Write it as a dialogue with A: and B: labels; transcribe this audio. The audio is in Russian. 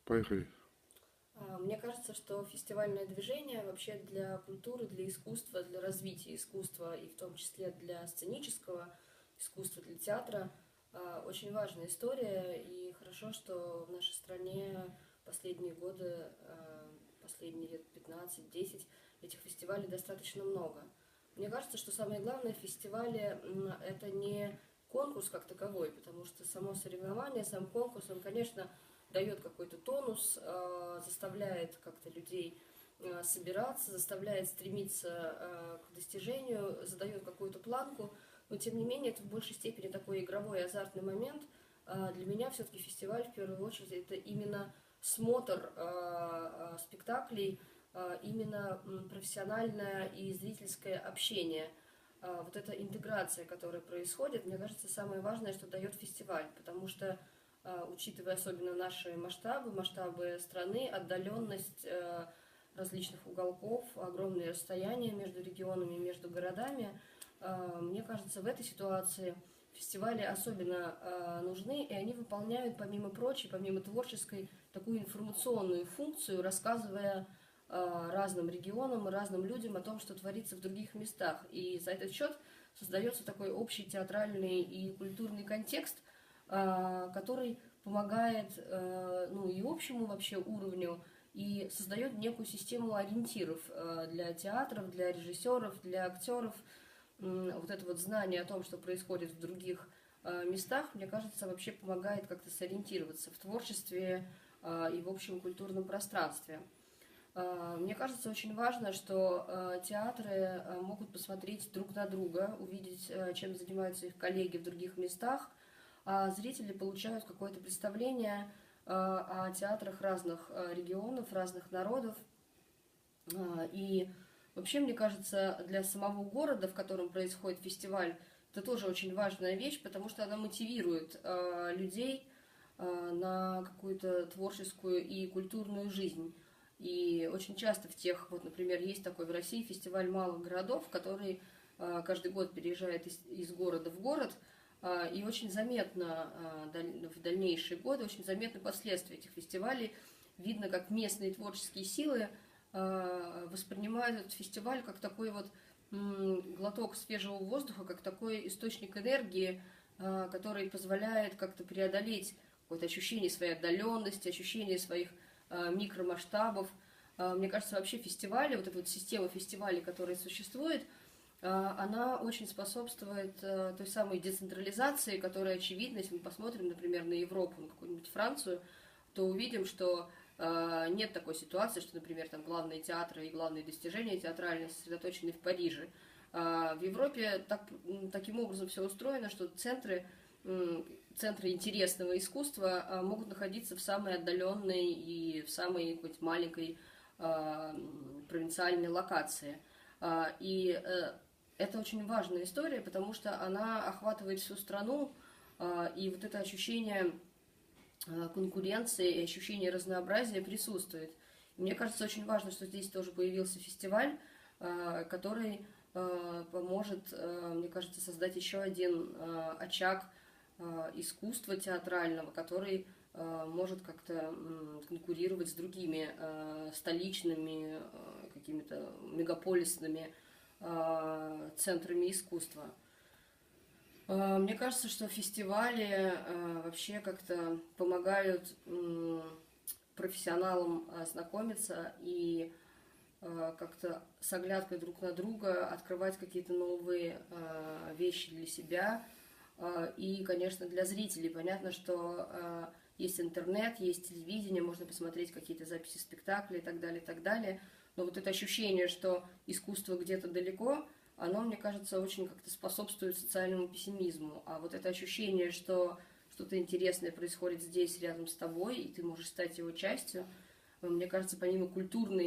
A: Поехали.
B: Мне кажется, что фестивальное движение вообще для культуры, для искусства, для развития искусства и в том числе для сценического искусства, для театра очень важная история. И хорошо, что в нашей стране последние годы, последние лет 15-10 этих фестивалей достаточно много. Мне кажется, что самое главное в фестивале это не конкурс как таковой, потому что само соревнование, сам конкурс, он, конечно, дает какой-то тонус, заставляет как-то людей собираться, заставляет стремиться к достижению, задает какую-то планку, но тем не менее это в большей степени такой игровой азартный момент. Для меня все-таки фестиваль в первую очередь это именно смотр спектаклей, именно профессиональное и зрительское общение. Вот эта интеграция, которая происходит, мне кажется, самое важное, что дает фестиваль, потому что учитывая особенно наши масштабы страны, отдаленность различных уголков, огромные расстояния между регионами, между городами. Мне кажется, в этой ситуации фестивали особенно нужны, и они выполняют, помимо прочей, помимо творческой, такую информационную функцию, рассказывая разным регионам и разным людям о том, что творится в других местах. И за этот счет создается такой общий театральный и культурный контекст, который помогает ну, и общему вообще уровню, и создает некую систему ориентиров для театров, для режиссеров, для актеров. Вот это вот знание о том, что происходит в других местах, мне кажется, вообще помогает как-то сориентироваться в творчестве и в общем культурном пространстве. Мне кажется, очень важно, что театры могут посмотреть друг на друга, увидеть, чем занимаются их коллеги в других местах, а зрители получают какое-то представление о театрах разных регионов, разных народов. И вообще, мне кажется, для самого города, в котором происходит фестиваль, это тоже очень важная вещь, потому что она мотивирует людей на какую-то творческую и культурную жизнь. И очень часто в тех, вот, например, есть такой в России фестиваль малых городов, который каждый год переезжает из города в город, и очень заметно в дальнейшие годы, очень заметны последствия этих фестивалей. Видно, как местные творческие силы воспринимают этот фестиваль как такой вот глоток свежего воздуха, как такой источник энергии, который позволяет как-то преодолеть какое-то ощущение своей отдаленности, ощущение своих микромасштабов. Мне кажется, вообще фестивали, вот эта вот система фестивалей, которая существует, она очень способствует той самой децентрализации, которая очевидна, если мы посмотрим, например, на Европу, на какую-нибудь Францию, то увидим, что нет такой ситуации, что, например, там главные театры и главные достижения театральные сосредоточены в Париже. В Европе таким образом все устроено, что центры интересного искусства могут находиться в самой отдаленной и в самой хоть маленькой провинциальной локации. И это очень важная история, потому что она охватывает всю страну, и вот это ощущение конкуренции и ощущение разнообразия присутствует. И мне кажется, очень важно, что здесь тоже появился фестиваль, который поможет, мне кажется, создать еще один очаг искусства театрального, который может как-то конкурировать с другими столичными, какими-то мегаполисными центрами искусства. Мне кажется, что фестивали вообще как-то помогают профессионалам знакомиться и как-то с оглядкой друг на друга открывать какие-то новые вещи для себя. И, конечно, для зрителей понятно, что есть интернет, есть телевидение, можно посмотреть какие-то записи спектаклей и так далее, и так далее. Но вот это ощущение, что искусство где-то далеко, оно, мне кажется, очень как-то способствует социальному пессимизму. А вот это ощущение, что что-то интересное происходит здесь, рядом с тобой, и ты можешь стать его частью, мне кажется, помимо культурной